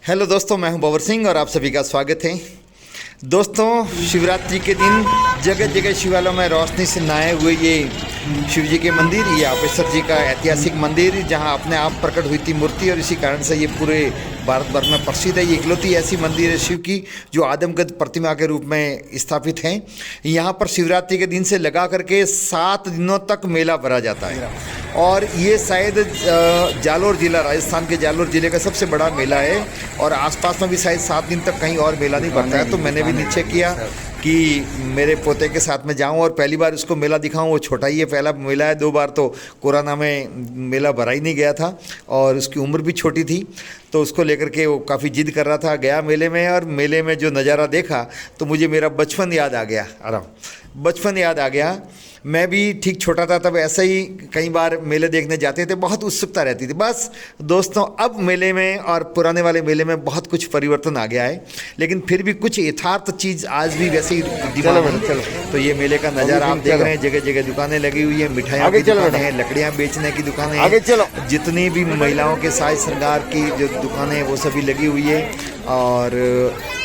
Hello दोस्तों, मैं हूं बवर सिंह और आप सभी का स्वागत है। दोस्तों, शिवरात्रि के दिन जगह जगह शिवालयों में रोशनी से नहाए हुए ये शिव जी के मंदिर, ये आपेश्वर जी का ऐतिहासिक मंदिर जहां अपने आप प्रकट हुई थी मूर्ति, और इसी कारण से ये पूरे भारत भर में प्रसिद्ध है। ये इकलौती ऐसी मंदिर है शिव की जो आदमकद प्रतिमा के रूप में स्थापित है। यहाँ पर शिवरात्रि के दिन से लगा करके 7 दिनों तक मेला भरा जाता है, और ये शायद जालोर जिला, राजस्थान के जालोर जिले का सबसे बड़ा मेला है, और आसपास में भी शायद 7 दिन तक कहीं और मेला नहीं भरता है। तो मैंने भी निश्चय किया कि मेरे पोते के साथ में जाऊं और पहली बार उसको मेला दिखाऊं। वो छोटा ही है, पहला मेला है, 2 बार तो कोरोना में मेला भरा ही नहीं गया था, और उसकी उम्र भी छोटी थी, तो उसको लेकर के वो काफ़ी जिद कर रहा था। गया मेले में, और मेले में जो नज़ारा देखा तो मुझे मेरा बचपन याद आ गया। बचपन याद आ गया। मैं भी ठीक छोटा था तब ऐसा ही कई बार मेले देखने जाते थे, बहुत उत्सुकता रहती थी। बस दोस्तों, अब मेले में और पुराने वाले मेले में बहुत कुछ परिवर्तन आ गया है, लेकिन फिर भी कुछ यथार्थ चीज़ आज भी वैसे ही डिमांड है। तो ये मेले का नज़ारा आप देख रहे हैं, जगह जगह दुकानें लगी हुई है, मिठाइयों की दुकानें हैं, लकड़ियाँ बेचने की दुकानें हैं, जितनी भी महिलाओं के साज श्रृंगार की जो दुकानें हैं वो सभी लगी हुई है, और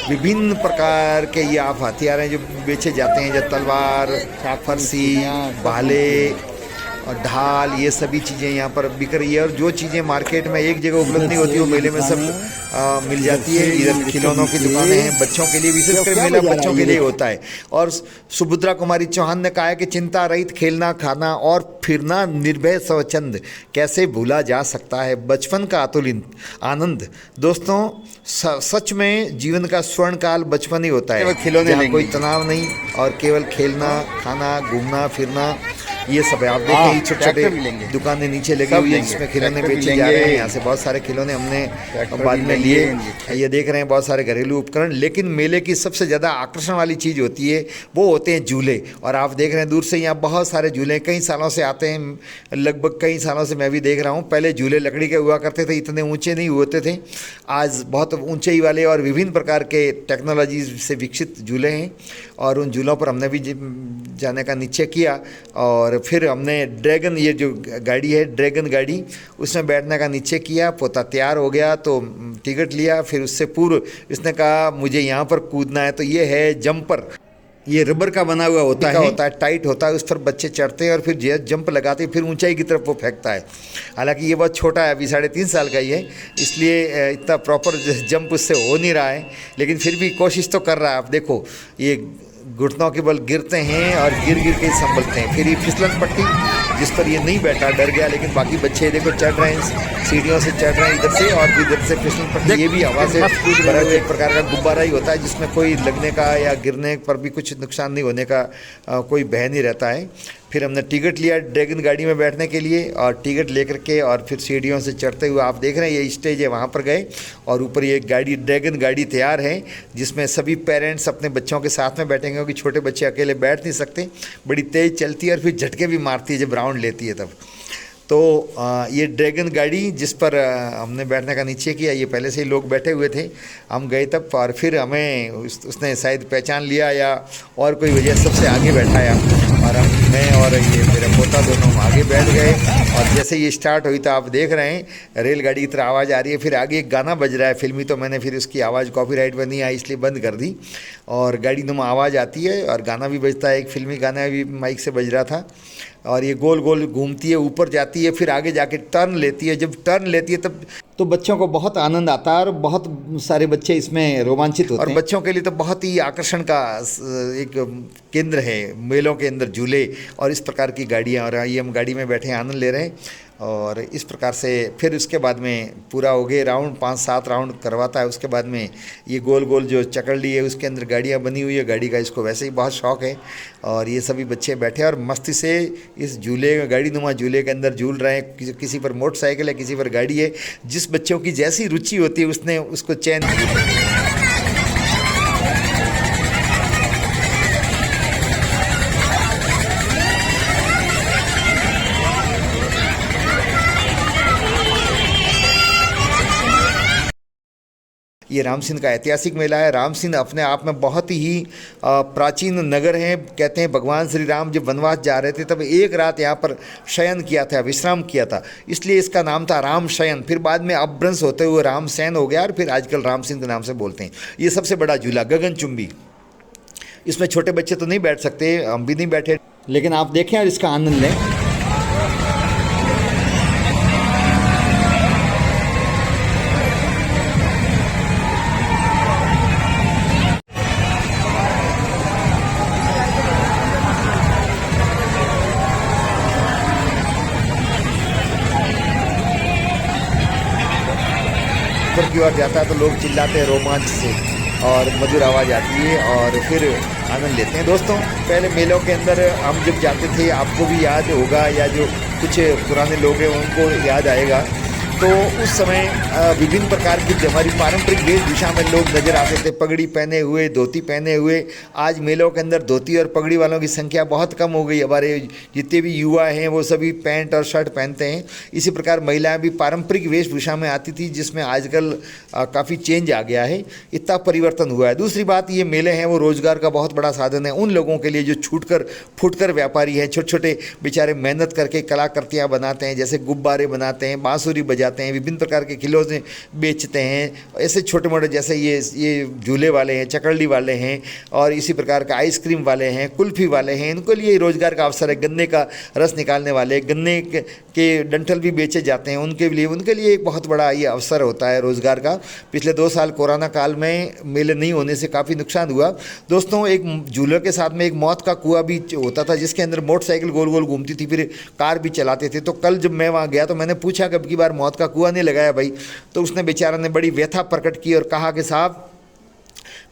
विभिन्न प्रकार के ये आप हथियार हैं जो बेचे जाते हैं, जैसे तलवार, फरसी, भाले और ढाल, ये सभी चीज़ें यहाँ पर बिक रही है। और जो चीज़ें मार्केट में एक जगह उपलब्ध नहीं होती वो मेले में सब मिल जाती है। इधर खिलौनों की दुकानें हैं, बच्चों के लिए, विशेषकर मेला बच्चों के लिए होता है। और सुभद्रा कुमारी चौहान ने कहा है कि चिंता रहित खेलना, खाना और फिरना, निर्भय स्वच्छंद, कैसे भूला जा सकता है बचपन का अतुलित आनंद। दोस्तों, सच में जीवन का स्वर्ण काल बचपन ही होता है, जहाँ कोई तनाव नहीं और केवल खेलना, खाना, घूमना फिरना, ये सब है। आप देखें छोटे छोटे दुकानें नीचे लगी हुई है जिसमें खिलौने बेचे जा रहे हैं। यहाँ से बहुत सारे खिलौने हमने बाद में लिए। ये देख रहे हैं बहुत सारे घरेलू उपकरण। लेकिन मेले की सबसे ज़्यादा आकर्षण वाली चीज़ होती है वो होते हैं झूले। और आप देख रहे हैं दूर से यहाँ बहुत सारे झूले कई सालों से आते हैं, लगभग कई सालों से मैं भी देख रहा हूँ। पहले झूले लकड़ी के हुआ करते थे, इतने ऊँचे नहीं होते थे, आज बहुत ऊँचाई वाले और विभिन्न प्रकार के टेक्नोलॉजी से विकसित झूले हैं, और उन झूलों पर हमने भी जाने का निश्चय किया। और फिर हमने ड्रैगन, ये जो गाड़ी है ड्रैगन गाड़ी, उसमें बैठने का निश्चय किया। पोता तैयार हो गया तो टिकट लिया। फिर उससे पूर्व इसने कहा मुझे यहाँ पर कूदना है। तो ये है जंपर, ये रबर का बना हुआ होता है, टाइट होता है, उस पर बच्चे चढ़ते हैं और फिर जंप लगाते हैं, फिर ऊंचाई की तरफ वो फेंकता है। हालांकि ये बहुत छोटा है, अभी 3.5 साल का ही है, इसलिए इतना प्रॉपर जंप उससे हो नहीं रहा है, लेकिन फिर भी कोशिश तो कर रहा है। आप देखो, ये घुटनों के बल गिरते हैं और गिर गिर के संभलते हैं। फिर ये फिसलन पट्टी जिस पर ये नहीं बैठा, डर गया, लेकिन बाकी बच्चे देखो चढ़ रहे हैं, सीढ़ियों से चढ़ रहे हैं इधर से, और भी इधर से फिसलन पट्टी। ये भी हवा से भरा हुआ एक प्रकार का गुब्बारा ही होता है, जिसमें कोई लगने का या गिरने पर भी कुछ नुकसान नहीं होने का कोई भय नहीं रहता है। फिर हमने टिकट लिया ड्रैगन गाड़ी में बैठने के लिए, और टिकट लेकर के और फिर सीढ़ियों से चढ़ते हुए आप देख रहे हैं ये स्टेज है, वहाँ पर गए, और ऊपर ये गाड़ी ड्रैगन गाड़ी तैयार है जिसमें सभी पेरेंट्स अपने बच्चों के साथ में बैठेंगे, क्योंकि छोटे बच्चे अकेले बैठ नहीं सकते। बड़ी तेज़ चलती है और फिर झटके भी मारती है जब राउंड लेती है तब। तो ये ड्रैगन गाड़ी जिस पर हमने बैठने का निश्चय किया, ये पहले से ही लोग बैठे हुए थे, हम गए तब, और फिर हमें उसने शायद पहचान लिया या और कोई वजह सबसे आगे बैठाया, और मैं और ये मेरा पोता दोनों हम आगे बैठ गए। और जैसे ये स्टार्ट हुई तो आप देख रहे हैं रेलगाड़ी की तरह आवाज़ आ रही है। फिर आगे एक गाना बज रहा है फिल्मी, तो मैंने फिर उसकी आवाज़ कॉपीराइट पर नहीं आई इसलिए बंद कर दी, और गाड़ी नुमा आवाज़ आती है और गाना भी बजता है, एक फिल्मी गाना भी माइक से बज रहा था। और ये गोल गोल घूमती है, ऊपर जाती है, फिर आगे जाके टर्न लेती है। जब टर्न लेती है तब तो बच्चों को बहुत आनंद आता है, और बहुत सारे बच्चे इसमें रोमांचित होते हैं, और बच्चों के लिए तो बहुत ही आकर्षण का एक केंद्र है मेलों के अंदर झूले और इस प्रकार की गाड़ियाँ। और ये हम गाड़ी में बैठे आनंद ले रहे हैं, और इस प्रकार से फिर उसके बाद में पूरा हो गए राउंड, 5-7 राउंड करवाता है। उसके बाद में ये गोल गोल जो चक्कर ली है उसके अंदर गाड़ियाँ बनी हुई है, गाड़ी का इसको वैसे ही बहुत शौक़ है, और ये सभी बच्चे बैठे और मस्ती से इस झूले, गाड़ी नुमा झूले के अंदर झूल रहे हैं। किसी पर मोटरसाइकिल है, किसी पर गाड़ी है, जिस बच्चों की जैसी रुचि होती है उसने उसको चयन की। ये रामसिंध का ऐतिहासिक मेला है। रामसिंध अपने आप में बहुत ही प्राचीन नगर है। कहते हैं भगवान श्री राम जब वनवास जा रहे थे तब एक रात यहाँ पर शयन किया था, विश्राम किया था, इसलिए इसका नाम था राम शयन। फिर बाद में अपभ्रंश होते हुए राम शयन हो गया और फिर आजकल रामसिंध के नाम से बोलते हैं। ये सबसे बड़ा झूला गगनचुंबी, इसमें छोटे बच्चे तो नहीं बैठ सकते, हम भी नहीं बैठे, लेकिन आप देखें और इसका आनंद लें। ऊपर की ओर जाता है तो लोग चिल्लाते हैं रोमांच से और मधुर आवाज़ आती है और फिर आनंद लेते हैं। दोस्तों पहले मेलों के अंदर हम जब जाते थे, आपको भी याद होगा या जो कुछ पुराने लोग हैं उनको याद आएगा, तो उस समय विभिन्न प्रकार की हमारी पारंपरिक वेशभूषा में लोग नज़र आते थे, पगड़ी पहने हुए, धोती पहने हुए। आज मेलों के अंदर धोती और पगड़ी वालों की संख्या बहुत कम हो गई। हमारे जितने भी युवा हैं वो सभी पैंट और शर्ट पहनते हैं। इसी प्रकार महिलाएं भी पारंपरिक वेशभूषा में आती थी, जिसमें आजकल काफ़ी चेंज आ गया है, इतना परिवर्तन हुआ है। दूसरी बात, ये मेले हैं वो रोज़गार का बहुत बड़ा साधन है उन लोगों के लिए जो फुटकर व्यापारी हैं, छोटे छोटे बेचारे मेहनत करके कलाकृतियाँ बनाते हैं, जैसे गुब्बारे बनाते हैं, बांसुरी बजाते हैं, विभिन्न प्रकार के खिलौने बेचते हैं। ऐसे छोटे मोटे जैसे ये झूले वाले हैं, चकरड़ी वाले हैं और इसी प्रकार का आइसक्रीम वाले हैं, कुल्फ़ी वाले हैं, इनके लिए रोज़गार का अवसर है। गन्ने का रस निकालने वाले, गन्ने के डंठल भी बेचे जाते हैं, उनके लिए एक बहुत बड़ा ये अवसर होता है रोज़गार का। पिछले 2 साल कोरोना काल में मेले नहीं होने से काफ़ी नुकसान हुआ। दोस्तों एक झूलों के साथ में एक मौत का कुआं भी होता था, जिसके अंदर मोटरसाइकिल गोल गोल घूमती थी, फिर कार भी चलाते थे। तो कल जब मैं वहाँ गया तो मैंने पूछा कि अब की बार मौत का कुआं नहीं लगाया भाई, तो उसने बेचारा ने बड़ी व्यथा प्रकट की और कहा कि साहब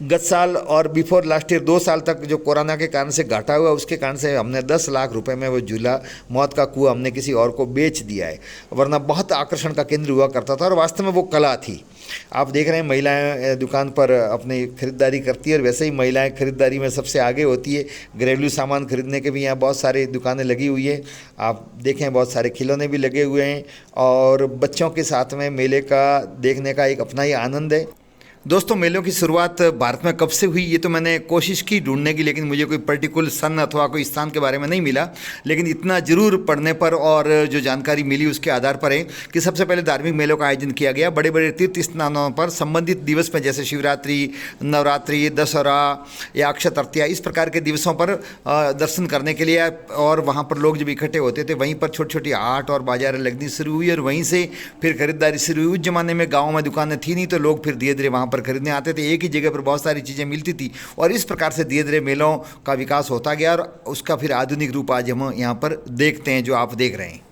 गत साल और बिफोर लास्ट ईयर 2 साल तक जो कोरोना के कारण से घाटा हुआ, उसके कारण से हमने 10 लाख रुपए में वो झूला मौत का कुआं हमने किसी और को बेच दिया है, वरना बहुत आकर्षण का केंद्र हुआ करता था और वास्तव में वो कला थी। आप देख रहे हैं महिलाएं दुकान पर अपनी खरीदारी करती है और वैसे ही महिलाएं खरीदारी में सबसे आगे होती है। घरेलू सामान खरीदने के भी यहाँ बहुत सारे दुकानें लगी हुई है। आप देखें बहुत सारे खिलौने भी लगे हुए हैं और बच्चों के साथ में मेले का देखने का एक अपना ही आनंद है। दोस्तों मेलों की शुरुआत भारत में कब से हुई ये तो मैंने कोशिश की ढूंढने की, लेकिन मुझे कोई पर्टिकुलर सन अथवा कोई स्थान के बारे में नहीं मिला। लेकिन इतना ज़रूर पढ़ने पर और जो जानकारी मिली उसके आधार पर है कि सबसे पहले धार्मिक मेलों का आयोजन किया गया बड़े बड़े तीर्थ स्थानों पर संबंधित दिवस पर, जैसे शिवरात्रि, नवरात्रि, दशहरा या अक्षय तृतीया, इस प्रकार के दिवसों पर दर्शन करने के लिए। और वहाँ पर लोग जब इकट्ठे होते थे वहीं पर छोटी छोटी आर्ट और बाजारें लगनी शुरू हुई और वहीं से फिर खरीदारी शुरू हुई। उस जमाने में गाँव में दुकानें थी नहीं, तो लोग फिर धीरे धीरे वहाँ पर खरीदने आते थे। एक ही जगह पर बहुत सारी चीज़ें मिलती थी और इस प्रकार से धीरे धीरे मेलों का विकास होता गया और उसका फिर आधुनिक रूप आज हम यहाँ पर देखते हैं, जो आप देख रहे हैं।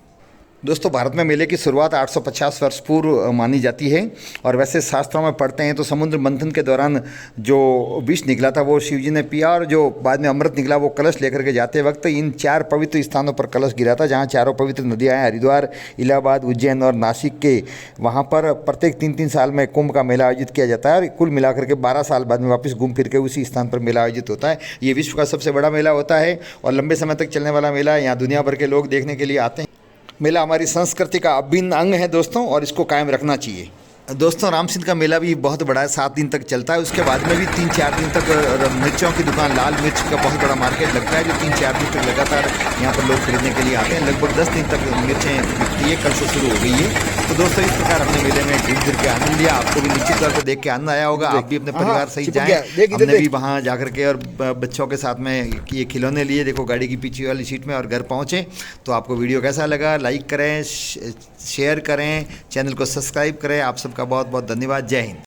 दोस्तों भारत में मेले की शुरुआत 850 वर्ष पूर्व मानी जाती है और वैसे शास्त्रों में पढ़ते हैं तो समुद्र मंथन के दौरान जो विष निकला था वो शिव जी ने पिया और जो बाद में अमृत निकला वो कलश लेकर के जाते वक्त इन 4 पवित्र स्थानों पर कलश गिरा था, जहाँ चारों पवित्र नदियाँ हैं, हरिद्वार, इलाहाबाद, उज्जैन और नासिक के। वहाँ पर प्रत्येक 3-3 साल में कुंभ का मेला आयोजित किया जाता है और कुल मिलाकर के 12 साल बाद में वापस घूम फिर के उसी स्थान पर मेला आयोजित होता है। ये विश्व का सबसे बड़ा मेला होता है और लंबे समय तक चलने वाला मेला है। यहाँ दुनिया भर के लोग देखने के लिए आते हैं। मेला हमारी संस्कृति का अभिन्न अंग है दोस्तों और इसको कायम रखना चाहिए। दोस्तों रामसिंध का मेला भी बहुत बड़ा है, 7 दिन तक चलता है। उसके बाद में भी 3-4 दिन तक मिर्चों की दुकान, लाल मिर्च का बहुत बड़ा मार्केट लगता है जो 3-4 दिन तक लगातार यहाँ पर लोग खरीदने के लिए आते हैं। लगभग 10 दिन तक मिर्चें बिकती है, कल से शुरू हो गई है। तो दोस्तों इस प्रकार हमने मेले में घूम फिर के आनंद लिया। आपको भी निश्चित तौर पर देख के आनंद आया होगा, आप भी अपने परिवार सहित जाएँ। हमने भी वहाँ जा कर के और बच्चों के साथ में ये खिलौने लिए, देखो गाड़ी की पीछे वाली सीट में, और घर पहुँचे। तो आपको वीडियो कैसा लगा लाइक करें, शेयर करें, चैनल को सब्सक्राइब करें। आप सबका बहुत बहुत धन्यवाद। जय हिंद।